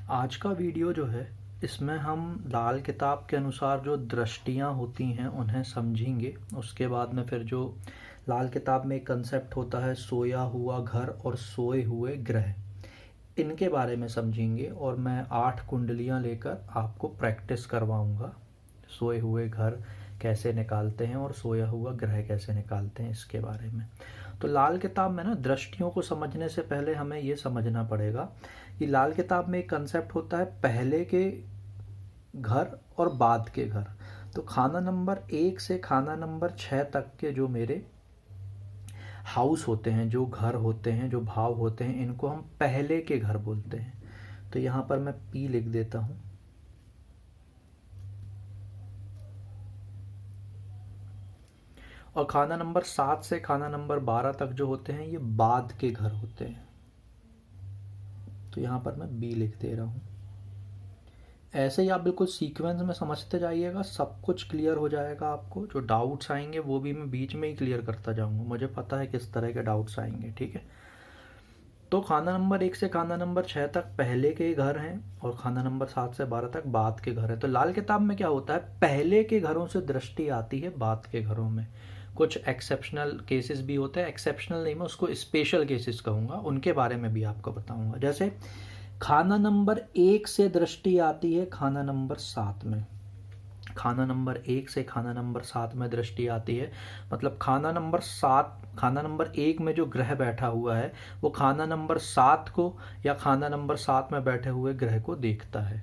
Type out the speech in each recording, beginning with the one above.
आज का वीडियो जो है इसमें हम लाल किताब के अनुसार जो दृष्टियाँ होती हैं उन्हें समझेंगे। उसके बाद में फिर जो लाल किताब में एक कंसेप्ट होता है सोया हुआ घर और सोए हुए ग्रह, इनके बारे में समझेंगे और मैं 8 कुंडलियाँ लेकर आपको प्रैक्टिस करवाऊँगा। सोए हुए घर कैसे निकालते हैं और सोया हुआ ग्रह कैसे निकालते हैं इसके बारे में। तो लाल किताब में ना दृष्टियों को समझने से पहले हमें ये समझना पड़ेगा कि लाल किताब में एक कंसेप्ट होता है पहले के घर और बाद के घर। तो खाना नंबर 1 से खाना नंबर 6 तक के जो मेरे हाउस होते हैं, जो घर होते हैं, जो भाव होते हैं, इनको हम पहले के घर बोलते हैं। तो यहाँ पर मैं P लिख देता हूँ। और खाना नंबर 7 से खाना नंबर 12 तक जो होते हैं ये बाद के घर होते हैं। तो यहाँ पर मैं B लिख दे रहा हूँ। ऐसे ही आप बिल्कुल सीक्वेंस में समझते जाइएगा, सब कुछ क्लियर हो जाएगा। आपको जो डाउट्स आएंगे वो भी मैं बीच में ही क्लियर करता जाऊँगा। मुझे पता है किस तरह के डाउट्स आएंगे, ठीक है। तो खाना नंबर 1 से खाना नंबर 6 तक पहले के घर हैं और खाना नंबर 7 से 12 तक बाद के घर हैं। तो लाल किताब में क्या होता है, पहले के घरों से दृष्टि आती है बाद के घरों में। कुछ एक्सेप्शनल केसेस भी होते हैं, एक्सेप्शनल नहीं, मैं उसको स्पेशल केसेस कहूँगा, उनके बारे में भी आपको बताऊँगा। जैसे खाना नंबर 1 से दृष्टि आती है खाना नंबर 7 में। खाना नंबर 1 से खाना नंबर 7 में दृष्टि आती है, मतलब खाना नंबर 7, खाना नंबर 1 में जो ग्रह बैठा हुआ है वो खाना नंबर 7 को या खाना नंबर 7 में बैठे हुए ग्रह को देखता है,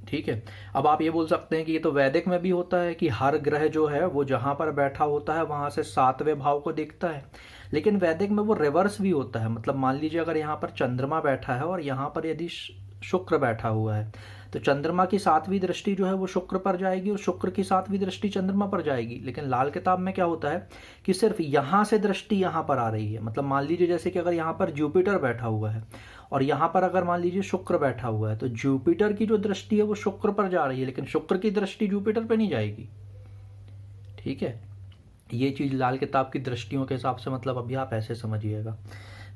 ठीक है। अब आप ये बोल सकते हैं कि ये तो वैदिक में भी होता है कि हर ग्रह जो है वो जहां पर बैठा होता है वहां से 7वें भाव को देखता है, लेकिन वैदिक में वो रिवर्स भी होता है। मतलब मान लीजिए अगर यहाँ पर चंद्रमा बैठा है और यहाँ पर यदि शुक्र बैठा हुआ है तो चंद्रमा की 7वीं दृष्टि जो है वो शुक्र पर जाएगी और शुक्र की 7वीं दृष्टि चंद्रमा पर जाएगी। लेकिन लाल किताब में क्या होता है कि सिर्फ यहाँ से दृष्टि यहाँ पर आ रही है। मतलब मान लीजिए जैसे कि अगर यहाँ पर जुपिटर बैठा हुआ है और यहाँ पर अगर मान लीजिए शुक्र बैठा हुआ है तो जुपिटर की जो दृष्टि है वो शुक्र पर जा रही है, लेकिन शुक्र की दृष्टि जुपिटर पर नहीं जाएगी, ठीक है। ये चीज़ लाल किताब की दृष्टियों के हिसाब से, मतलब अभी आप ऐसे समझिएगा।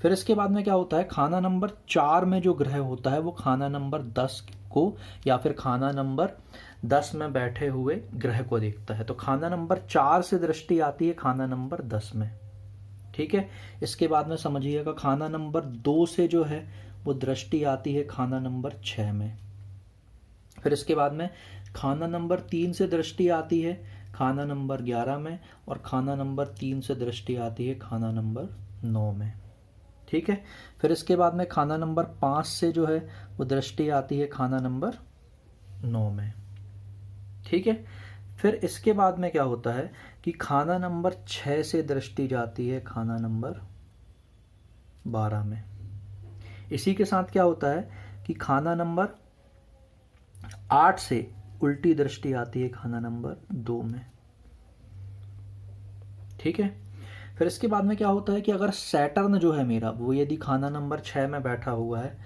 फिर इसके बाद में क्या होता है, खाना नंबर 4 में जो ग्रह होता है वो खाना नंबर 10 को या फिर खाना नंबर 10 में बैठे हुए ग्रह को देखता है। तो खाना नंबर 4 से दृष्टि आती है खाना नंबर 10 में, ठीक है। इसके बाद में समझिएगा खाना नंबर 2 से जो है वो दृष्टि आती है खाना नंबर 6 में। फिर इसके बाद में खाना नंबर 3 से दृष्टि आती है खाना नंबर 11 में और खाना नंबर 3 से दृष्टि आती है खाना नंबर 9 में, ठीक है। फिर इसके बाद में खाना नंबर 5 से जो है वो दृष्टि आती है खाना नंबर 9 में, ठीक है। फिर इसके बाद में क्या होता है कि खाना नंबर 6 से दृष्टि जाती है खाना नंबर 12 में। इसी के साथ क्या होता है कि खाना नंबर 8 से उल्टी दृष्टि आती है खाना नंबर 2 में, ठीक है। फिर इसके बाद में क्या होता है कि अगर सैटर्न जो है मेरा वो यदि खाना नंबर 6 में बैठा हुआ है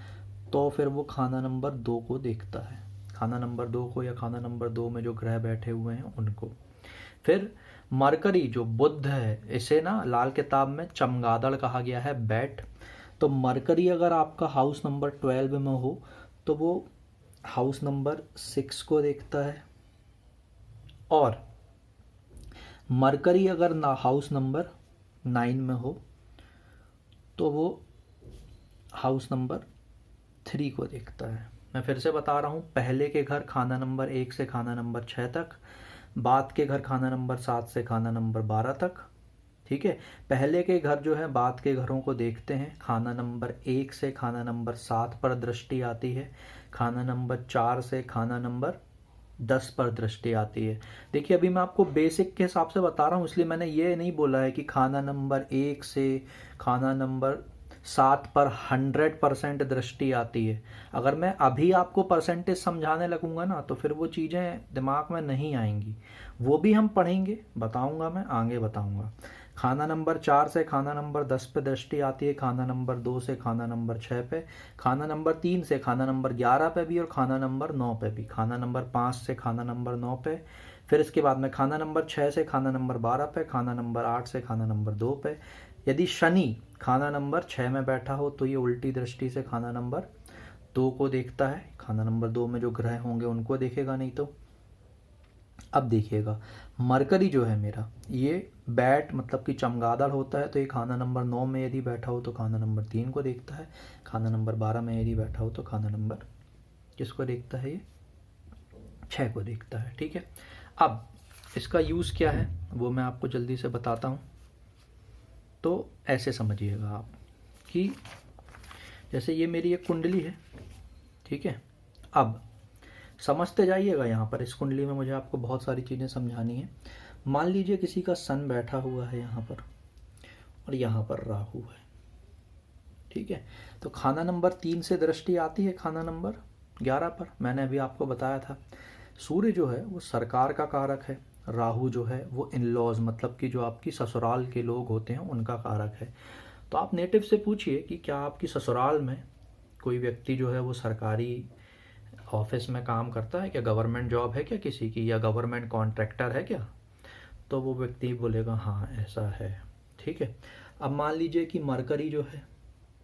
तो फिर वो खाना नंबर 2 को देखता है, खाना नंबर 2 को या खाना नंबर 2 में जो ग्रह बैठे हुए हैं उनको। फिर मरकरी जो बुध है, इसे ना लाल किताब में चमगादड़ कहा गया है, बैट। तो मरकरी अगर आपका हाउस नंबर 12 में हो तो वो हाउस नंबर 6 को देखता है, और मरकरी अगर ना हाउस नंबर 9 में हो तो वो हाउस नंबर 3 को देखता है। मैं फिर से बता रहा हूँ, पहले के घर खाना नंबर 1 से खाना नंबर 6 तक, बाद के घर खाना नंबर 7 से खाना नंबर 12 तक, ठीक है। पहले के घर जो है बाद के घरों को देखते हैं। खाना नंबर 1 से खाना नंबर 7 पर दृष्टि आती है, खाना नंबर 4 से खाना नंबर 10 पर दृष्टि आती है। देखिए अभी मैं आपको बेसिक के हिसाब से बता रहा हूँ, इसलिए मैंने ये नहीं बोला है कि खाना नंबर 1 से खाना नंबर 7 पर 100% दृष्टि आती है। अगर मैं अभी आपको परसेंटेज समझाने लगूंगा ना तो फिर वो चीज़ें दिमाग में नहीं आएंगी, वो भी हम पढ़ेंगे, बताऊंगा, मैं आगे बताऊंगा। खाना नंबर 4 से खाना नंबर 10 पे दृष्टि आती है, खाना नंबर 2 से खाना नंबर 6 पे, खाना नंबर 3 से खाना नंबर 11 पे भी और खाना नंबर 9 पे भी, खाना नंबर 5 से खाना नंबर 9 पे। फिर इसके बाद में खाना नंबर 6 से खाना नंबर 12 पे, खाना नंबर 8 से खाना नंबर 2 पे। यदि शनि खाना नंबर 6 में बैठा हो तो ये उल्टी दृष्टि से खाना नंबर 2 को देखता है, खाना नंबर 2 में जो ग्रह होंगे उनको देखेगा नहीं तो। अब देखिएगा मरकरी जो है मेरा, ये बैट मतलब कि चमगादड़ होता है, तो ये खाना नंबर 9 में यदि बैठा हो तो खाना नंबर 3 को देखता है, खाना नंबर 12 में यदि बैठा हो तो खाना नंबर किसको देखता है, ये 6 को देखता है। ठीक है, अब इसका यूज़ क्या है वो मैं आपको जल्दी से बताता हूँ। तो ऐसे समझिएगा आप कि जैसे ये मेरी एक कुंडली है, ठीक है। अब समझते जाइएगा, यहाँ पर इस कुंडली में मुझे आपको बहुत सारी चीज़ें समझानी है। मान लीजिए किसी का सन बैठा हुआ है यहाँ पर और यहाँ पर राहु है, ठीक है। तो खाना नंबर 3 से दृष्टि आती है खाना नंबर 11 पर। मैंने अभी आपको बताया था सूर्य जो है वो सरकार का कारक है, राहु जो है वो इन लॉज मतलब कि जो आपकी ससुराल के लोग होते हैं उनका कारक है। तो आप नेटिव से पूछिए कि क्या आपकी ससुराल में कोई व्यक्ति जो है वो सरकारी ऑफिस में काम करता है क्या, गवर्नमेंट जॉब है क्या किसी की, या गवर्नमेंट कॉन्ट्रैक्टर है क्या, तो वो व्यक्ति बोलेगा हाँ ऐसा है। ठीक है, अब मान लीजिए कि मरकरी जो है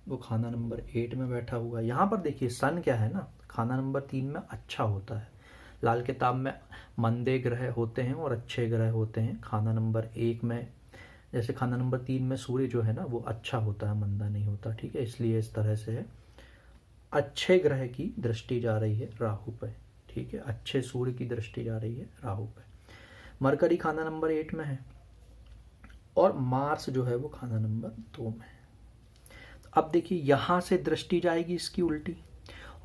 वो खाना नंबर 8 में बैठा हुआ है। यहाँ पर देखिए सन क्या है ना, खाना नंबर 3 में अच्छा होता है। लाल किताब में मंदे ग्रह होते हैं और अच्छे ग्रह होते हैं। खाना नंबर 1 में जैसे खाना नंबर 3 में सूर्य जो है ना वो अच्छा होता है, मंदा नहीं होता। ठीक है, इसलिए इस तरह से है। अच्छे ग्रह की दृष्टि जा रही है राहु पे, ठीक है, अच्छे सूर्य की दृष्टि जा रही है राहु पे। मरकरी खाना नंबर 8 में है और मार्स जो है वो खाना नंबर 2 में है। अब देखिए यहाँ से दृष्टि जाएगी इसकी उल्टी,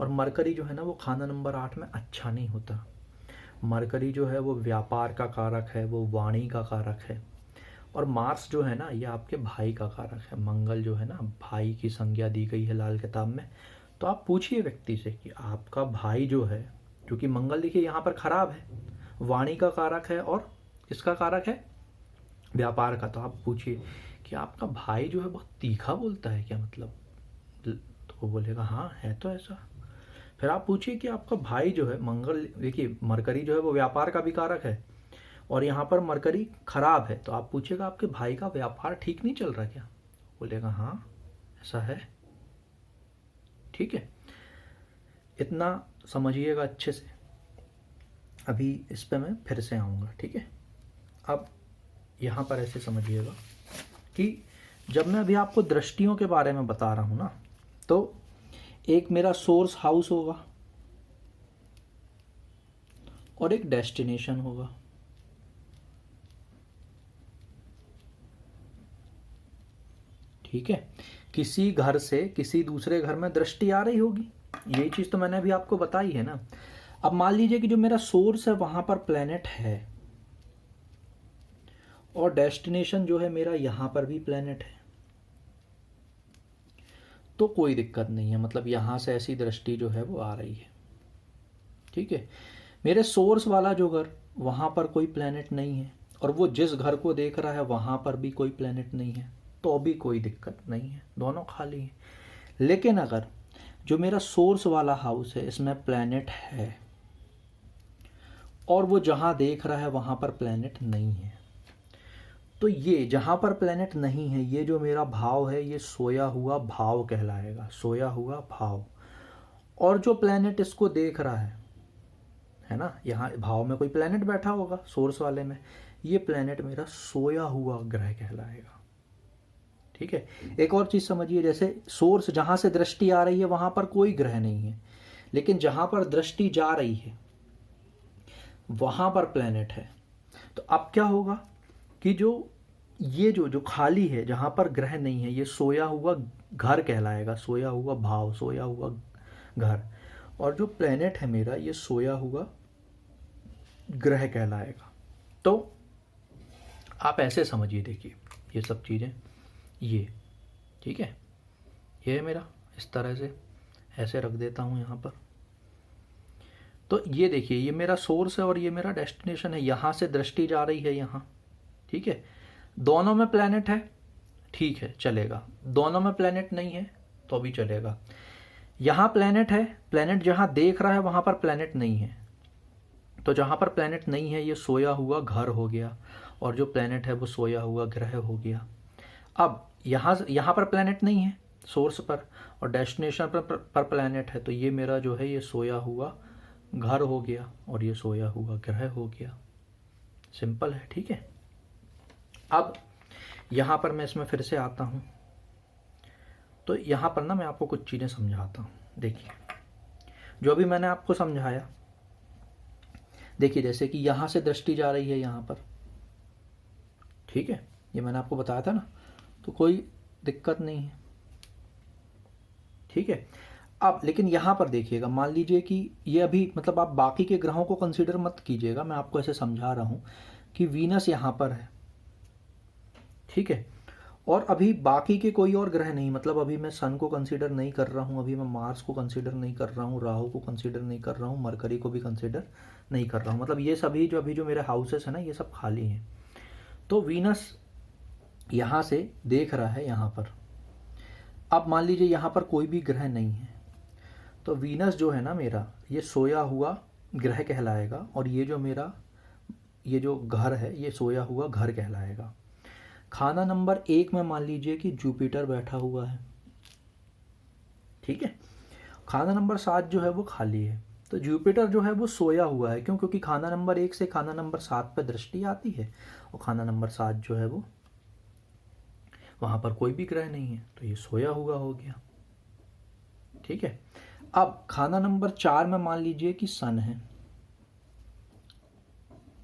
और मरकरी जो है ना वो खाना नंबर 8 में अच्छा नहीं होता। मरकरी जो है वो व्यापार का कारक है, वो वाणी का कारक है, और मार्स जो है ना ये आपके भाई का कारक है। मंगल जो है ना भाई की संज्ञा दी गई है लाल किताब में। तो आप पूछिए व्यक्ति से कि आपका भाई जो है, क्योंकि मंगल देखिए यहाँ पर खराब है, वाणी का कारक है और किसका कारक है, व्यापार का। तो आप पूछिए कि आपका भाई जो है बहुत तीखा बोलता है क्या, मतलब, तो वो बोलेगा हाँ है तो ऐसा। फिर आप पूछिए कि आपका भाई जो है, मंगल देखिए मरकरी जो है वो व्यापार का भी कारक है और यहाँ पर मरकरी खराब है, तो आप पूछिएगा आपके भाई का व्यापार ठीक नहीं चल रहा क्या, बोलेगा हाँ ऐसा है। ठीक है, इतना समझिएगा अच्छे से। अभी इस पे मैं फिर से आऊँगा, ठीक है। अब यहाँ पर ऐसे समझिएगा कि जब मैं अभी आपको दृष्टियों के बारे में बता रहा हूँ ना, तो एक मेरा सोर्स हाउस होगा और एक डेस्टिनेशन होगा। ठीक है, किसी घर से किसी दूसरे घर में दृष्टि आ रही होगी, यही चीज़ तो मैंने अभी आपको बताई है ना। अब मान लीजिए कि जो मेरा सोर्स है वहां पर प्लेनेट है और डेस्टिनेशन जो है मेरा यहाँ पर भी प्लेनेट है, तो कोई दिक्कत नहीं है, मतलब यहाँ से ऐसी दृष्टि जो है वो आ रही है। ठीक है, मेरे सोर्स वाला जो घर वहाँ पर कोई प्लेनेट नहीं है और वो जिस घर को देख रहा है वहाँ पर भी कोई प्लेनेट नहीं है, तो भी कोई दिक्कत नहीं है, दोनों खाली हैं। लेकिन अगर जो मेरा सोर्स वाला हाउस है इसमें प्लेनेट है और वो जहाँ देख रहा है वहाँ पर प्लेनेट नहीं है, तो ये जहाँ पर प्लेनेट नहीं है ये जो मेरा भाव है ये सोया हुआ भाव कहलाएगा, सोया हुआ भाव। और जो प्लेनेट इसको देख रहा है ना, यहाँ भाव में कोई प्लेनेट बैठा होगा सोर्स वाले में, ये प्लेनेट मेरा सोया हुआ ग्रह कहलाएगा। ठीक है, एक और चीज़ समझिए, जैसे सोर्स जहाँ से दृष्टि आ रही है वहाँ पर कोई ग्रह नहीं है, लेकिन जहाँ पर दृष्टि जा रही है वहाँ पर प्लेनेट है। तो अब क्या होगा कि जो खाली है जहाँ पर ग्रह नहीं है ये सोया हुआ घर कहलाएगा, सोया हुआ भाव, सोया हुआ घर। और जो प्लेनेट है मेरा ये सोया हुआ ग्रह कहलाएगा। तो आप ऐसे समझिए, देखिए ये सब चीज़ें ये, ठीक है, ये है मेरा, इस तरह से ऐसे रख देता हूँ यहाँ पर। तो ये देखिए ये मेरा सोर्स है और ये मेरा डेस्टिनेशन है, यहाँ से दृष्टि जा रही है यहाँ। ठीक है, दोनों में प्लेनेट है, ठीक है चलेगा, दोनों में प्लेनेट नहीं है तो भी चलेगा। यहाँ प्लेनेट है, प्लेनेट जहाँ देख रहा है वहाँ पर प्लेनेट नहीं है, तो जहाँ पर प्लेनेट नहीं है ये सोया हुआ घर हो गया और जो प्लेनेट है वो सोया हुआ ग्रह हो गया। अब यहाँ पर प्लेनेट नहीं है सोर्स पर और डेस्टिनेशन पर प्लैनेट है, तो ये मेरा जो है ये सोया हुआ घर हो गया और ये सोया हुआ ग्रह हो गया। सिंपल है, ठीक है। अब यहाँ पर मैं इसमें फिर से आता हूँ, तो यहाँ पर ना मैं आपको कुछ चीज़ें समझाता हूँ। देखिए, जो अभी मैंने आपको समझाया, देखिए जैसे कि यहाँ से दृष्टि जा रही है यहाँ पर, ठीक है, ये मैंने आपको बताया था ना, तो कोई दिक्कत नहीं है, ठीक है। अब लेकिन यहाँ पर देखिएगा, मान लीजिए कि ये अभी मतलब आप बाकी के ग्रहों को कंसीडर मत कीजिएगा, मैं आपको ऐसे समझा रहा हूँ कि वीनस यहाँ पर है, ठीक है, और अभी बाकी के कोई और ग्रह नहीं, मतलब अभी मैं सन को कंसीडर नहीं कर रहा हूँ, अभी मैं मार्स को कंसीडर नहीं कर रहा हूँ, राहु को कंसीडर नहीं कर रहा हूँ, मरकरी को भी कंसीडर नहीं कर रहा हूँ, मतलब ये सभी जो अभी जो मेरे हाउसेस हैं ना, ये सब खाली हैं। तो वीनस यहाँ से देख रहा है यहाँ पर। अब मान लीजिए यहाँ पर कोई भी ग्रह नहीं है, तो वीनस जो है ना मेरा, ये सोया हुआ ग्रह कहलाएगा, और ये जो मेरा ये जो घर है ये सोया हुआ घर कहलाएगा। खाना नंबर 1 में मान लीजिए कि जुपिटर बैठा हुआ है, ठीक है। खाना नंबर 7 जो है वो खाली है, तो जुपिटर जो है वो सोया हुआ है। क्यों? क्योंकि खाना नंबर 1 से खाना नंबर 7 पे दृष्टि आती है, और खाना नंबर 7 जो है वो वहां पर कोई भी ग्रह नहीं है, तो ये सोया हुआ हो गया, ठीक है। अब खाना नंबर 4 में मान लीजिए कि सन है,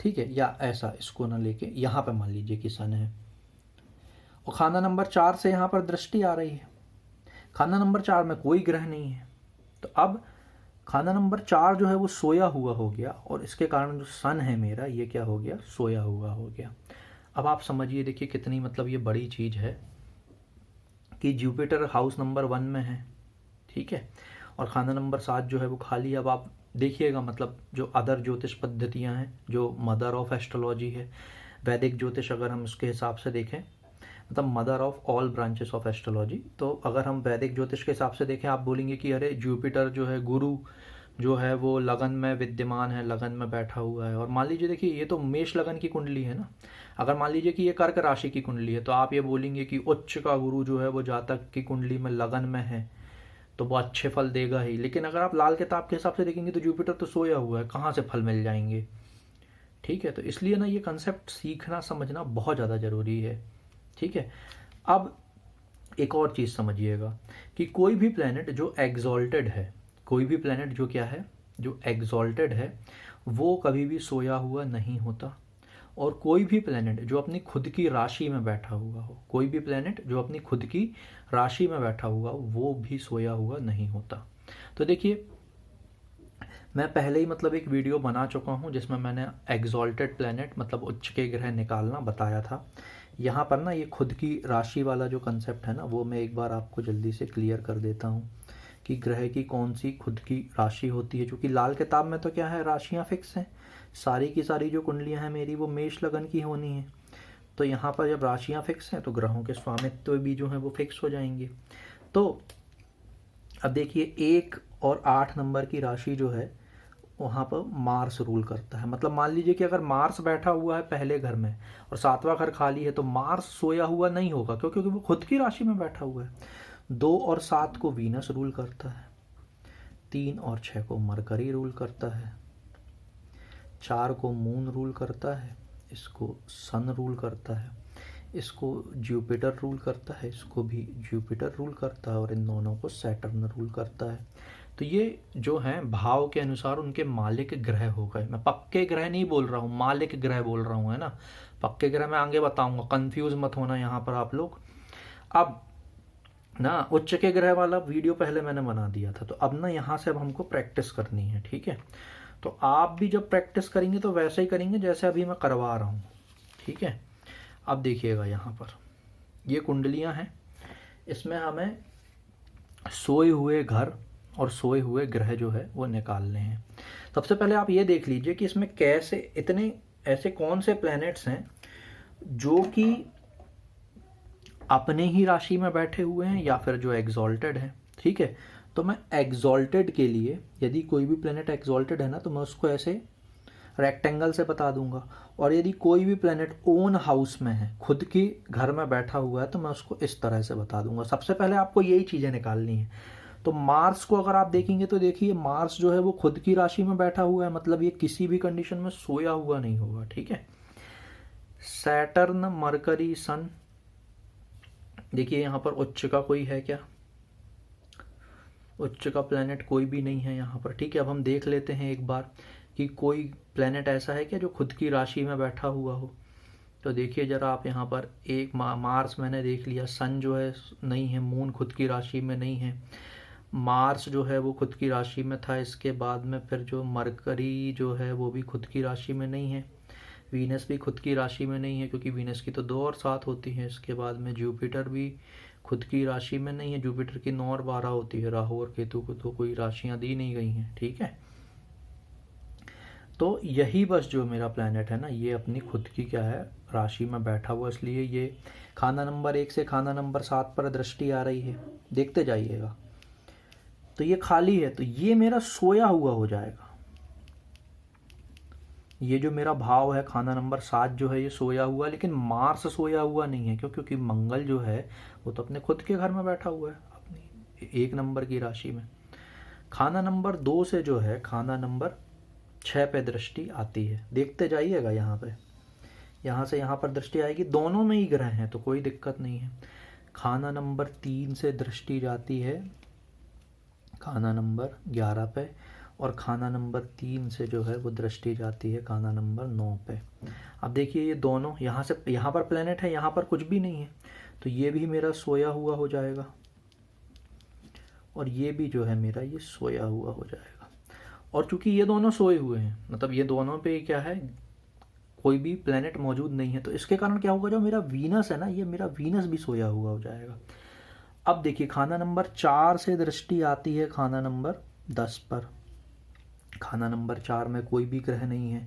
ठीक है, या ऐसा इसको ना लेके यहाँ पे मान लीजिए कि सन है, और खाना नंबर 4 से यहाँ पर दृष्टि आ रही है। खाना नंबर 4 में कोई ग्रह नहीं है, तो अब खाना नंबर 4 जो है वो सोया हुआ हो गया, और इसके कारण जो सन है मेरा ये क्या हो गया? सोया हुआ हो गया। अब आप समझिए, देखिए कितनी मतलब ये बड़ी चीज़ है कि जुपिटर हाउस नंबर 1 में है, ठीक है, और खाना नंबर 7 जो है वो खाली है। अब आप देखिएगा, मतलब जो अदर ज्योतिष पद्धतियां हैं, जो मदर ऑफ एस्ट्रोलॉजी है, वैदिक ज्योतिष अगर हम उसके हिसाब से देखें, मतलब mother of all branches of astrology, तो अगर हम वैदिक ज्योतिष के हिसाब से देखें, आप बोलेंगे कि अरे जुपिटर जो है, गुरु जो है वो लगन में विद्यमान है, लगन में बैठा हुआ है। और मान लीजिए, देखिए ये तो मेष लगन की कुंडली है ना, अगर मान लीजिए कि ये कर्क राशि की कुंडली है, तो आप ये बोलेंगे कि उच्च का गुरु जो है वो जातक की कुंडली में लगन में है, तो वो अच्छे फल देगा ही। लेकिन अगर आप लाल किताब के हिसाब से देखेंगे तो जुपिटर तो सोया हुआ है, कहाँ से फल मिल जाएंगे, ठीक है। तो इसलिए ना ये कंसेप्ट सीखना समझना बहुत ज़्यादा ज़रूरी है, ठीक है। अब एक और चीज़ समझिएगा कि कोई भी प्लैनेट जो एग्जॉल्टेड है, कोई भी प्लैनेट जो क्या है, जो एग्जॉल्टेड है, वो कभी भी सोया हुआ नहीं होता। और कोई भी प्लैनेट जो अपनी खुद की राशि में बैठा हुआ हो, कोई भी प्लैनेट जो अपनी खुद की राशि में बैठा हुआ हो, वो भी सोया हुआ नहीं होता। तो देखिए, मैं पहले ही मतलब एक वीडियो बना चुका हूँ जिसमें मैंने एग्जॉल्टेड प्लैनेट मतलब उच्च के ग्रह निकालना बताया था। यहाँ पर ना ये खुद की राशि वाला जो कंसेप्ट है ना, वो मैं एक बार आपको जल्दी से क्लियर कर देता हूँ कि ग्रह की कौन सी खुद की राशि होती है। क्योंकि लाल किताब में तो क्या है, राशियाँ फिक्स हैं, सारी की सारी जो कुंडलियाँ हैं मेरी वो मेष लगन की होनी है। तो यहाँ पर जब राशियाँ फिक्स हैं तो ग्रहों के स्वामित्व भी जो है वो फिक्स हो जाएंगे। तो अब देखिए, 1 और 8 नंबर की राशि जो है वहाँ पर मार्स रूल करता है। मतलब मान लीजिए कि अगर मार्स बैठा हुआ है पहले घर में और 7वां घर खाली है, तो मार्स सोया हुआ नहीं होगा। क्यों? क्योंकि वो खुद की राशि में बैठा हुआ है। 2 और 7 को वीनस रूल करता है, 3 और 6 को मरकरी रूल करता है, 4 को मून रूल करता है, इसको सन रूल करता है, इसको जुपिटर रूल करता है, इसको भी जुपिटर रूल करता है, और इन दोनों को सैटर्न रूल करता है। तो ये जो हैं भाव के अनुसार उनके मालिक ग्रह हो गए। मैं पक्के ग्रह नहीं बोल रहा हूँ, मालिक ग्रह बोल रहा हूँ, है ना। पक्के ग्रह मैं आगे बताऊंगा, कंफ्यूज मत होना यहाँ पर आप लोग। अब ना उच्च के ग्रह वाला वीडियो पहले मैंने बना दिया था, तो अब ना यहाँ से अब हमको प्रैक्टिस करनी है, ठीक है। तो आप भी जब प्रैक्टिस करेंगे तो वैसे ही करेंगे जैसे अभी मैं करवा रहा हूँ, ठीक है। अब देखिएगा, यहाँ पर ये कुंडलियाँ हैं, इसमें हमें सोए हुए घर और सोए हुए ग्रह जो है वो निकालने हैं। सबसे पहले आप ये देख लीजिए कि इसमें कैसे इतने ऐसे कौन से प्लैनेट्स हैं जो कि अपने ही राशि में बैठे हुए हैं या फिर जो एग्जॉल्टेड है, ठीक है। तो मैं एग्जॉल्टेड के लिए, यदि कोई भी प्लैनेट एग्जॉल्टेड है ना, तो मैं उसको ऐसे रेक्टेंगल से बता दूंगा। और यदि कोई भी प्लेनेट ओन हाउस में है, खुद की घर में बैठा हुआ है, तो मैं उसको इस तरह से बता दूंगा। सबसे पहले आपको यही चीज़ें निकालनी है। तो मार्स को अगर आप देखेंगे तो देखिए मार्स जो है वो खुद की राशि में बैठा हुआ है, मतलब ये किसी भी कंडीशन में सोया हुआ नहीं होगा, ठीक है। सैटर्न, मरकरी, सन, देखिए यहाँ पर उच्च का कोई है क्या? उच्च का प्लेनेट कोई भी नहीं है यहाँ पर, ठीक है। अब हम देख लेते हैं एक बार कि कोई प्लेनेट ऐसा है क्या जो खुद की राशि में बैठा हुआ हो। तो देखिए जरा आप यहाँ पर एक मार्स मैंने देख लिया, सन जो है नहीं है, मून खुद की राशि में नहीं है, मार्स जो है वो खुद की राशि में था, इसके बाद में फिर जो मरकरी जो है वो भी खुद की राशि में नहीं है, वीनस भी खुद की राशि में नहीं है क्योंकि वीनस की तो 2 और 7 होती हैं। इसके बाद में जुपिटर भी खुद की राशि में नहीं है, जुपिटर की 9 और 12 होती है। राहु और केतु को तो कोई राशियां दी नहीं गई हैं, ठीक है। तो यही बस जो मेरा प्लैनेट है ना, ये अपनी खुद की क्या है, राशि में बैठा हुआ, इसलिए ये खाना नंबर 1 से खाना नंबर 7 पर दृष्टि आ रही है, देखते जाइएगा। तो ये खाली है, तो ये मेरा सोया हुआ हो जाएगा। ये जो मेरा भाव है खाना नंबर 7 जो है ये सोया हुआ, लेकिन मार्स सोया हुआ नहीं है। क्यों? क्योंकि मंगल जो है वो तो अपने खुद के घर में बैठा हुआ है, अपनी 1 नंबर की राशि में। खाना नंबर 2 से जो है खाना नंबर 6 पे दृष्टि आती है, देखते जाइएगा। यहाँ पे यहाँ से यहाँ पर दृष्टि आएगी, दोनों में ही ग्रह हैं तो कोई दिक्कत नहीं है। खाना नंबर 3 से दृष्टि जाती है खाना नंबर 11 पे, और खाना नंबर 3 से जो है वो दृष्टि जाती है खाना नंबर 9 पे। अब देखिए ये दोनों यहाँ से यहाँ पर प्लेनेट है, यहाँ पर कुछ भी नहीं है, तो ये भी मेरा सोया हुआ हो जाएगा, और ये भी जो है मेरा ये सोया हुआ हो जाएगा। और चूंकि ये दोनों सोए हुए हैं, मतलब ये दोनों पे क्या है, कोई भी प्लेनेट मौजूद नहीं है, तो इसके कारण क्या होगा, जो मेरा वीनस है ना, ये मेरा वीनस भी सोया हुआ हो जाएगा। अब देखिए खाना नंबर 4 से दृष्टि आती है खाना नंबर 10 पर। खाना नंबर 4 में कोई भी ग्रह नहीं है,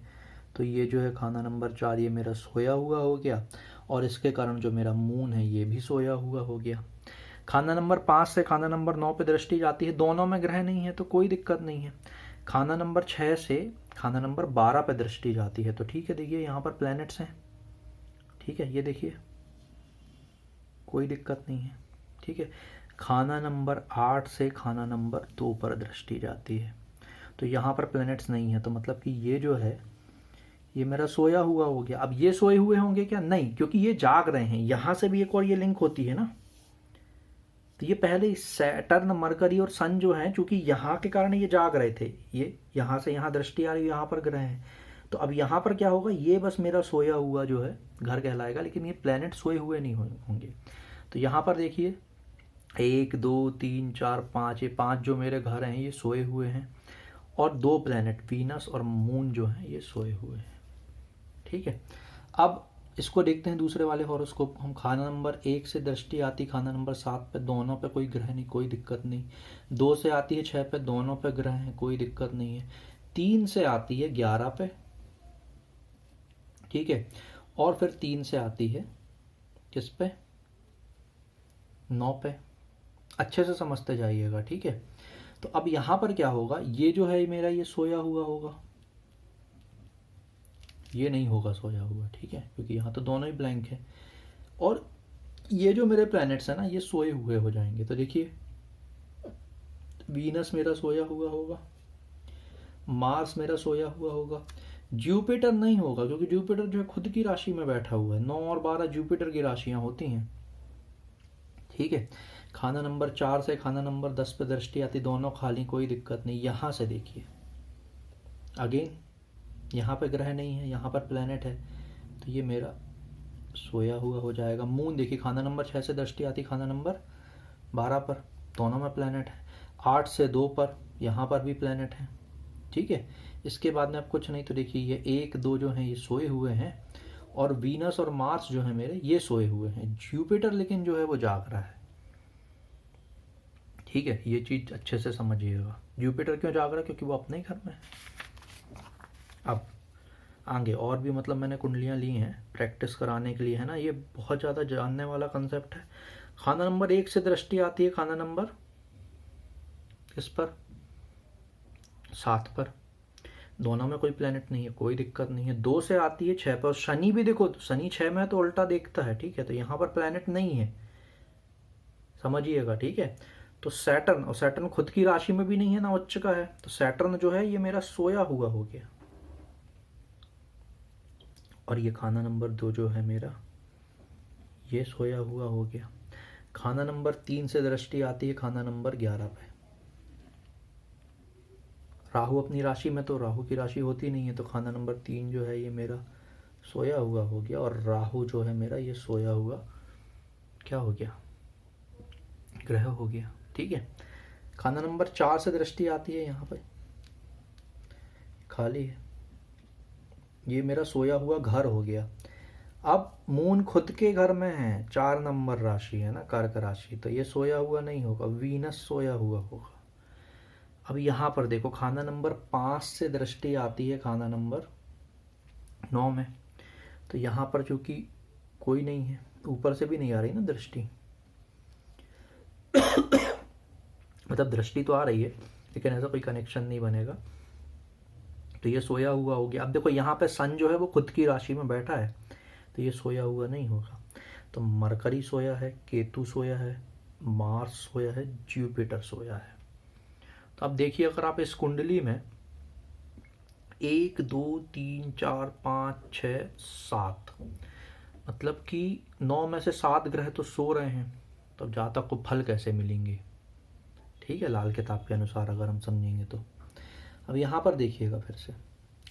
तो ये जो है खाना नंबर 4 ये मेरा सोया हुआ हो गया, और इसके कारण जो मेरा मून है ये भी सोया हुआ हो गया। खाना नंबर 5 से खाना नंबर 9 पे दृष्टि जाती है, दोनों में ग्रह नहीं है तो कोई दिक्कत नहीं है। खाना नंबर 6 से खाना नंबर 12 पे दृष्टि जाती है, तो ठीक है, देखिए यहाँ पर प्लैनेट्स हैं, ठीक है, ये देखिए कोई दिक्कत नहीं है, ठीक है। खाना नंबर 8 से खाना नंबर 2 पर दृष्टि जाती है, तो यहाँ पर प्लैनेट्स नहीं है, तो मतलब कि ये जो है ये मेरा सोया हुआ हो गया। अब ये सोए हुए होंगे क्या? नहीं, क्योंकि ये जाग रहे हैं। यहाँ से भी एक और ये लिंक होती है ना, तो ये पहले सैटर्न, मरकरी और सन जो है, चूंकि यहाँ के कारण ये जाग रहे थे, ये यहाँ से यहाँ दृष्टि आ रही है, यहाँ पर ग्रह हैं, तो अब यहाँ पर क्या होगा, ये बस मेरा सोया हुआ जो है घर कहलाएगा, लेकिन ये प्लैनेट सोए हुए नहीं होंगे। तो यहाँ पर देखिए 1 2 3 4 5, ये 5 जो मेरे घर हैं ये सोए हुए हैं, और 2 प्लैनेट वीनस और मून जो हैं ये सोए हुए हैं, ठीक है। अब इसको देखते हैं दूसरे वाले हॉरोस्कोप। हम खाना नंबर 1 से दृष्टि आती खाना नंबर 7 पे, दोनों पे कोई ग्रह नहीं, कोई दिक्कत नहीं। 2 से आती है 6 पे, दोनों पे ग्रह हैं, कोई दिक्कत नहीं है। 3 से आती है 11 पे, ठीक है, और फिर 3 से आती है किस पे, 9 पे। अच्छे से समझते जाइएगा, ठीक है। तो अब यहाँ पर क्या होगा, ये जो है मेरा ये सोया हुआ होगा, ये नहीं होगा सोया हुआ, ठीक है, क्योंकि यहाँ तो दोनों ही ब्लैंक है। और ये जो मेरे प्लैनेट्स हैं ना ये सोए हुए हो जाएंगे, तो देखिए वीनस मेरा सोया हुआ होगा, मार्स मेरा सोया हुआ होगा, जुपिटर नहीं होगा क्योंकि जुपिटर जो है खुद की राशि में बैठा हुआ है। 9 और 12 जुपिटर की राशियां होती हैं, ठीक है। खाना नंबर 4 से खाना नंबर 10 पे दृष्टि आती, दोनों खाली, कोई दिक्कत नहीं। यहाँ से देखिए अगेन यहाँ पे ग्रह नहीं है, यहाँ पर प्लैनेट है, तो ये मेरा सोया हुआ हो जाएगा। मून देखिए खाना नंबर 6 से दृष्टि आती खाना नंबर 12 पर, दोनों में प्लैनेट है। 8 से 2 पर, यहाँ पर भी प्लैनेट है, ठीक है। इसके बाद में अब कुछ नहीं, तो देखिए ये 1 2 जो हैं ये सोए हुए हैं, और वीनस और मार्स जो है मेरे ये सोए हुए हैं। जुपिटर लेकिन जो है वो जाग रहा है, ठीक है, ये चीज़ अच्छे से समझिएगा। जुपिटर क्यों जाग रहा है? क्योंकि वो अपने ही घर में है। अब आगे और भी मतलब मैंने कुंडलियाँ ली हैं प्रैक्टिस कराने के लिए, है ना, ये बहुत ज़्यादा जानने वाला कंसेप्ट है। खाना नंबर 1 से दृष्टि आती है खाना नंबर किस पर, 7 पर। दोनों में कोई प्लेनेट नहीं है, कोई दिक्कत नहीं है। 2 से आती है 6 पे, और शनि भी देखो, शनि 6 में है तो उल्टा देखता है, ठीक है, तो यहाँ पर प्लेनेट नहीं है, समझिएगा, ठीक है। तो सैटर्न, और सैटर्न खुद की राशि में भी नहीं है ना उच्च का है, तो सैटर्न जो है ये मेरा सोया हुआ हो गया। और ये खाना नंबर 2 जो है मेरा, ये सोया हुआ हो गया। खाना नंबर 3 से दृष्टि आती है खाना नंबर 11 पे। राहु अपनी राशि में, तो राहु की राशि होती नहीं है, तो खाना नंबर 3 जो है ये मेरा सोया हुआ हो गया। और राहु जो है मेरा ये सोया हुआ क्या हो गया, ग्रह हो गया, ठीक है। खाना नंबर 4 से दृष्टि आती है, यहाँ पे खाली है, ये मेरा सोया हुआ घर हो गया। अब मून खुद के घर में है, 4 नंबर राशि है ना, कर्क राशि, तो ये सोया हुआ नहीं होगा, वीनस सोया हुआ होगा। अब यहाँ पर देखो, खाना नंबर 5 से दृष्टि आती है खाना नंबर 9 में, तो यहाँ पर चूंकि कोई नहीं है, ऊपर से भी नहीं आ रही ना दृष्टि, मतलब दृष्टि तो आ रही है लेकिन ऐसा कोई कनेक्शन नहीं बनेगा, तो ये सोया हुआ हो गया। अब देखो यहाँ पे सन जो है वो खुद की राशि में बैठा है, तो ये सोया हुआ नहीं होगा। तो मरकरी सोया है, केतु सोया है, मार्स सोया है, जुपिटर सोया है। तो अब देखिए, अगर आप इस कुंडली में 1 2 3 4 5 6 7, मतलब कि 9 में से 7 ग्रह तो सो रहे हैं, तो अब जातक को फल कैसे मिलेंगे, ठीक है, लाल किताब के अनुसार अगर हम समझेंगे तो। अब यहाँ पर देखिएगा फिर से,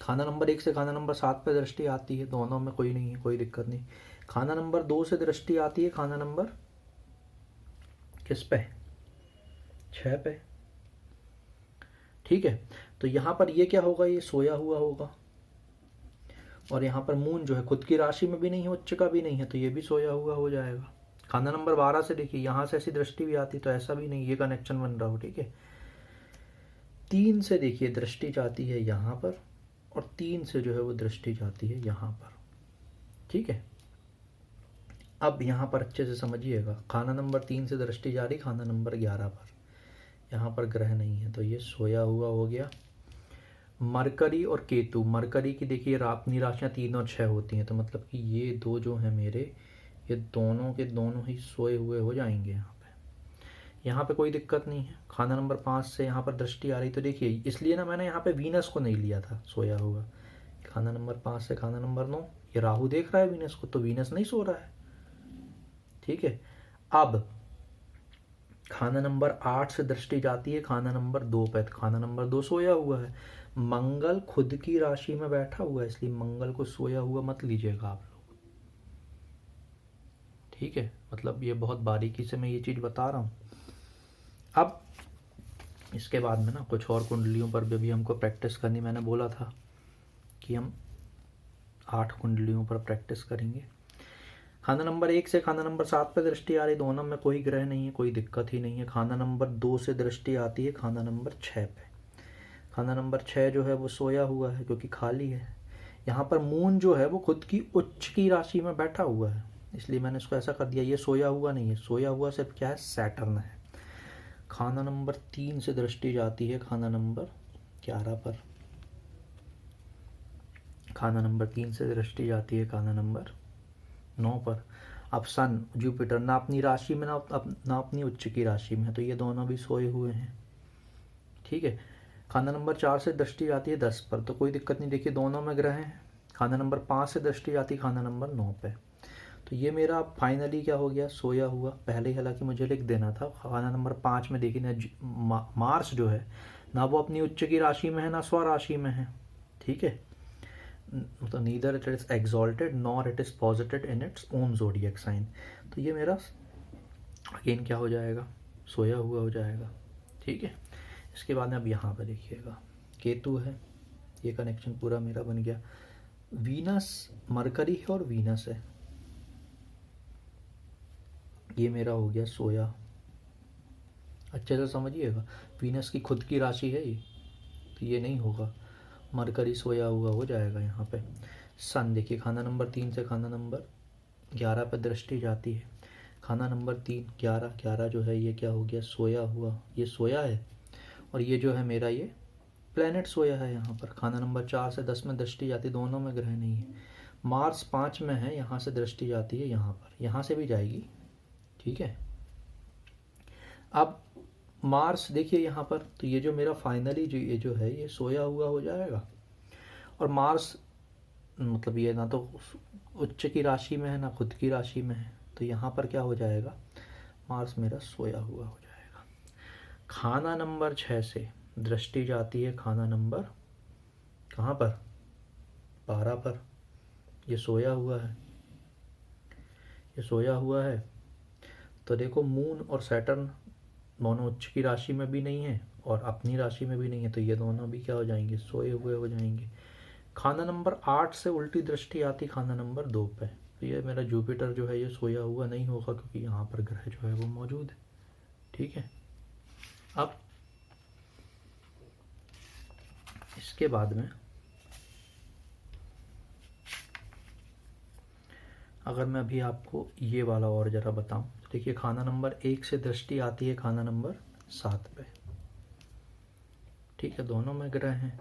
खाना नंबर 1 से खाना नंबर 7 पे दृष्टि आती है, दोनों में कोई नहीं है, कोई दिक्कत नहीं। खाना नंबर 2 से दृष्टि आती है खाना नंबर किस पे, 6 पे, ठीक है। तो यहाँ पर ये क्या होगा, ये सोया हुआ होगा। और यहाँ पर मून जो है खुद की राशि में भी नहीं है, उच्च का भी नहीं है, तो ये भी सोया हुआ हो जाएगा। खाना नंबर 12 से देखिए, यहाँ से ऐसी दृष्टि भी आती, तो ऐसा भी नहीं, ये कनेक्शन बन रहा हो, ठीक है। 3 से देखिए दृष्टि जाती है यहाँ पर, और 3 से जो है वो दृष्टि जाती है यहाँ पर, ठीक है। अब यहाँ पर अच्छे से समझिएगा, खाना नंबर 3 से दृष्टि जा रही खाना नंबर 11 पर, यहाँ पर ग्रह नहीं है, तो ये सोया हुआ हो गया। मरकरी और केतु, मरकरी की देखिए अपनी राशियाँ 3 और 6 होती हैं, तो मतलब कि ये दो जो हैं मेरे, ये दोनों के दोनों ही सोए हुए हो जाएंगे। यहाँ पे कोई दिक्कत नहीं है। खाना नंबर 5 से यहाँ पर दृष्टि आ रही, तो देखिए इसलिए ना मैंने यहाँ पे वीनस को नहीं लिया था सोया हुआ। खाना नंबर 5 से खाना नंबर 9, ये राहु देख रहा है वीनस को, तो वीनस नहीं सो रहा है, ठीक है। अब खाना नंबर 8 से दृष्टि जाती है खाना नंबर 2 पे, तो खाना नंबर 2 सोया हुआ है। मंगल खुद की राशि में बैठा हुआ है, इसलिए मंगल को सोया हुआ मत लीजिएगा आप लोग, ठीक है। मतलब ये बहुत बारीकी से मैं ये चीज़ बता रहा हूँ। अब इसके बाद में ना कुछ और कुंडलियों पर भी हमको प्रैक्टिस करनी, मैंने बोला था कि हम 8 कुंडलियों पर प्रैक्टिस करेंगे। खाना नंबर 1 से खाना नंबर 7 पे दृष्टि आ रही, दोनों में कोई ग्रह नहीं है, कोई दिक्कत ही नहीं है। खाना नंबर 2 से दृष्टि आती है खाना नंबर 6 पे, खाना नंबर 6 जो है वो सोया हुआ है क्योंकि खाली है। यहाँ पर मून जो है वो खुद की उच्च की राशि में बैठा हुआ है, इसलिए मैंने इसको ऐसा कर दिया, ये सोया हुआ नहीं है, सोया हुआ सिर्फ क्या है, सैटर्न है। खाना नंबर 3 से दृष्टि जाती है खाना नंबर 11 पर, खाना नंबर 3 से दृष्टि जाती है खाना नंबर 9 पर। अब सन जुपिटर ना अपनी राशि में ना अपनी उच्च की राशि में है, तो ये दोनों भी सोए हुए हैं, ठीक है। खाना नंबर 4 से दृष्टि जाती है 10 पर, तो कोई दिक्कत नहीं, देखिए दोनों में ग्रह हैं। खाना नंबर 5 से दृष्टि जाती है खाना नंबर 9 पे, तो ये मेरा फाइनली क्या हो गया, सोया हुआ। पहले ही हालांकि मुझे लिख देना था, खाना नंबर 5 में देखिए ना मार्स जो है ना वो अपनी उच्च की राशि में है ना स्व राशि में है, ठीक है। तो neither it is exalted nor it is posited in its own zodiac sign, तो ये मेरा अगेन क्या हो जाएगा, सोया हुआ हो जाएगा, ठीक है। इसके बाद में अब यहाँ पर देखिएगा केतु है, ये कनेक्शन पूरा मेरा बन गया। वीनस मरकरी है और वीनस है, ये मेरा हो गया सोया। अच्छे से समझिएगा, वीनस की खुद की राशि है ये, तो ये नहीं होगा, मरकरी सोया हुआ हो जाएगा यहाँ पे। सन देखिए खाना नंबर 3 से खाना नंबर 11 पर दृष्टि जाती है, खाना नंबर 3 11 जो है ये क्या हो गया, सोया हुआ, ये सोया है। और ये जो है मेरा ये प्लैनेट सोया है यहाँ पर। खाना नंबर 4 से 10 में दृष्टि जाती, दोनों में ग्रह नहीं है। मार्स 5 में है, यहाँ से दृष्टि जाती है यहाँ पर, यहाँ से भी जाएगी, ठीक है। अब मार्स देखिए यहाँ पर, तो ये जो मेरा फाइनली जो ये जो है ये सोया हुआ हो जाएगा। और मार्स मतलब ये ना तो उच्च की राशि में है ना खुद की राशि में है, तो यहाँ पर क्या हो जाएगा, मार्स मेरा सोया हुआ हो जाएगा। खाना नंबर 6 से दृष्टि जाती है खाना नंबर कहाँ पर, 12 पर। ये सोया हुआ है, ये सोया हुआ है। तो देखो मून और सैटर्न दोनों उच्च की राशि में भी नहीं है और अपनी राशि में भी नहीं है, तो ये दोनों भी क्या हो जाएंगे, सोए हुए हो जाएंगे। खाना नंबर 8 से उल्टी दृष्टि आती खाना नंबर 2 पे, तो ये मेरा जुपिटर जो है ये सोया हुआ नहीं होगा, क्योंकि यहाँ पर ग्रह जो है वो मौजूद है, ठीक है। अब इसके बाद में अगर मैं अभी आपको ये वाला और ज़रा बताऊं, तो देखिए खाना नंबर 1 से दृष्टि आती है खाना नंबर 7 पे, ठीक है, दोनों में ग्रह हैं।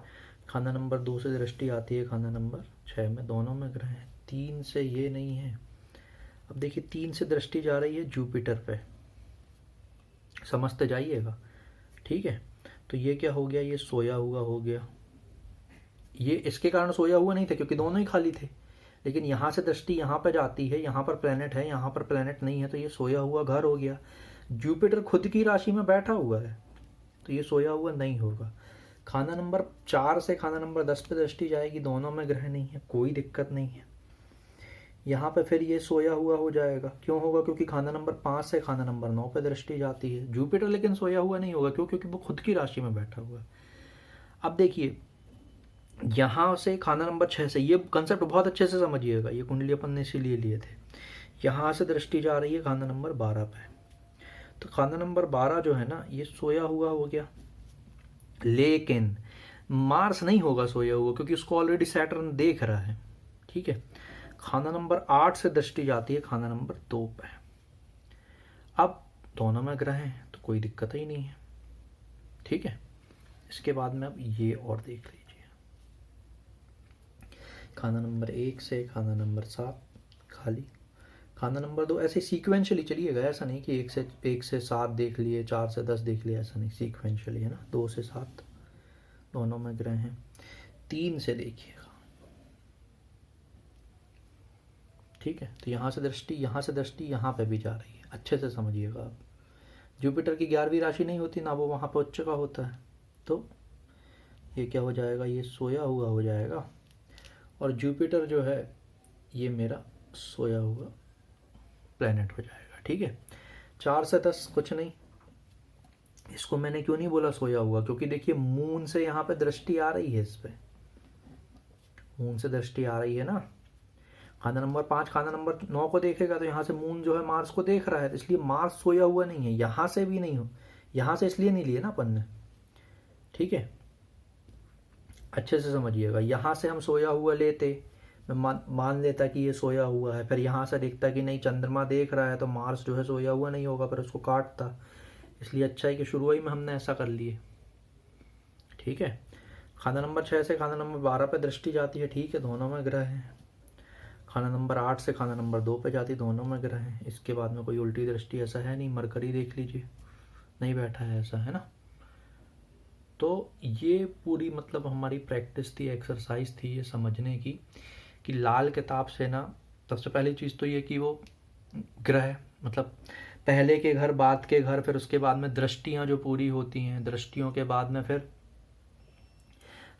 खाना नंबर 2 से दृष्टि आती है खाना नंबर 6 में, दोनों में ग्रह हैं। 3 से ये नहीं है। अब देखिए 3 से दृष्टि जा रही है जुपिटर पे, समझते जाइएगा, ठीक है। तो ये क्या हो गया, ये सोया हुआ हो गया। ये इसके कारण सोया हुआ नहीं था क्योंकि दोनों ही खाली थे, लेकिन यहाँ से दृष्टि यहाँ पर जाती है, यहाँ पर प्लेनेट है, यहाँ पर प्लेनेट नहीं है, तो ये सोया हुआ घर हो गया। जुपिटर खुद की राशि में बैठा हुआ है, तो ये सोया हुआ नहीं होगा। खाना नंबर 4 से खाना नंबर 10 पे दृष्टि जाएगी, दोनों में ग्रह नहीं है, कोई दिक्कत नहीं है। यहाँ पे फिर ये सोया हुआ हो जाएगा, क्यों होगा, क्योंकि खाना नंबर 5 से खाना नंबर 9 पे दृष्टि जाती है। जुपिटर लेकिन सोया हुआ नहीं होगा, क्यों, क्योंकि वो खुद की राशि में बैठा हुआ है। अब देखिए यहाँ से खाना नंबर 6 से, ये कंसेप्ट बहुत अच्छे से समझिएगा, ये कुंडली अपन ने इसीलिए लिए थे। यहाँ से दृष्टि जा रही है खाना नंबर 12 पे, तो खाना नंबर 12 जो है ना ये सोया हुआ हो गया। लेकिन मार्स नहीं होगा सोया हुआ, क्योंकि उसको ऑलरेडी सैटर्न देख रहा है, ठीक है। खाना नंबर 8 से दृष्टि जाती है खाना नंबर 2 पे। अब दोनों में ग्रह हैं तो कोई दिक्कत ही नहीं है, ठीक है। इसके बाद में अब ये और देख लीजिए, खाना नंबर 1 से खाना नंबर 7 खाली, खाना नंबर 2 ऐसे सीक्वेंशियली चलिएगा, ऐसा नहीं कि 1 से 7 देख लिए, 4 से 10 देख लिए, ऐसा नहीं, सीक्वेंशियली है ना, 2 से 7 दोनों में ग्रह हैं। 3 से देखिएगा, ठीक है, तो यहाँ से दृष्टि यहाँ पे भी जा रही है, अच्छे से समझिएगा आप। जुपिटर की 11वीं राशि नहीं होती ना, वो वहाँ पे उच्च का होता है, तो ये क्या हो जाएगा, ये सोया हुआ हो जाएगा। और जुपिटर जो है ये मेरा सोया हुआ प्लेनेट हो जाएगा, ठीक है। 4 से 10 कुछ नहीं, इसको मैंने क्यों नहीं बोला सोया हुआ, क्योंकि देखिए मून से यहाँ पे दृष्टि आ रही है, इस पे मून से दृष्टि आ रही है ना। खाना नंबर 5 खाना नंबर 9 को देखेगा, तो यहाँ से मून जो है मार्स को देख रहा है, तो इसलिए मार्स सोया हुआ नहीं है, यहाँ से भी नहीं हो, यहाँ से इसलिए नहीं लिए ना अपन ने, ठीक है, अच्छे से समझिएगा। यहाँ से हम सोया हुआ लेते, मैं मान लेता कि ये सोया हुआ है, फिर यहाँ से देखता कि नहीं चंद्रमा देख रहा है, तो मार्स जो है सोया हुआ नहीं होगा, फिर उसको काटता। इसलिए अच्छा है कि शुरुआत में हमने ऐसा कर लिए, ठीक है। खाना नंबर 6 से खाना नंबर 12 पे दृष्टि जाती है, ठीक है, दोनों में ग्रह हैं। खाना नंबर 8 से खाना नंबर 2 पे जाती, दोनों में ग्रह हैं। इसके बाद में कोई उल्टी दृष्टि ऐसा है नहीं, मरकरी देख लीजिए, नहीं बैठा है, ऐसा है ना। तो ये पूरी मतलब हमारी प्रैक्टिस थी, एक्सरसाइज थी ये समझने की कि लाल किताब से ना, सबसे पहली चीज़ तो ये कि वो ग्रह मतलब पहले के घर बाद के घर, फिर उसके बाद में दृष्टियाँ जो पूरी होती हैं, दृष्टियों के बाद में फिर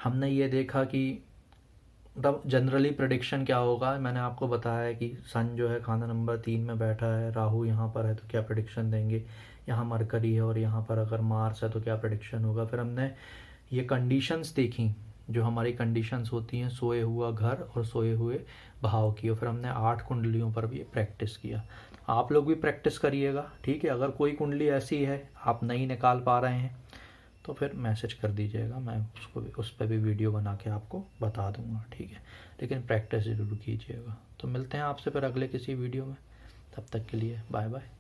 हमने ये देखा कि मतलब जनरली प्रेडिक्शन क्या होगा। मैंने आपको बताया कि सन जो है खाना नंबर 3 में बैठा है, राहु यहाँ पर है, तो क्या प्रेडिक्शन देंगे, यहाँ मरकरी है और यहाँ पर अगर मार्स है तो क्या प्रेडिक्शन होगा। फिर हमने ये कंडीशंस देखी, जो हमारी कंडीशंस होती हैं सोए हुआ घर और सोए हुए भाव की, और फिर हमने 8 कुंडलियों पर भी प्रैक्टिस किया। आप लोग भी प्रैक्टिस करिएगा, ठीक है। अगर कोई कुंडली ऐसी है आप नहीं निकाल पा रहे हैं तो फिर मैसेज कर दीजिएगा, मैं उसको भी उस पर भी वीडियो बना के आपको बता दूंगा, ठीक है। लेकिन प्रैक्टिस ज़रूर कीजिएगा। तो मिलते हैं आपसे फिर अगले किसी वीडियो में, तब तक के लिए बाय बाय।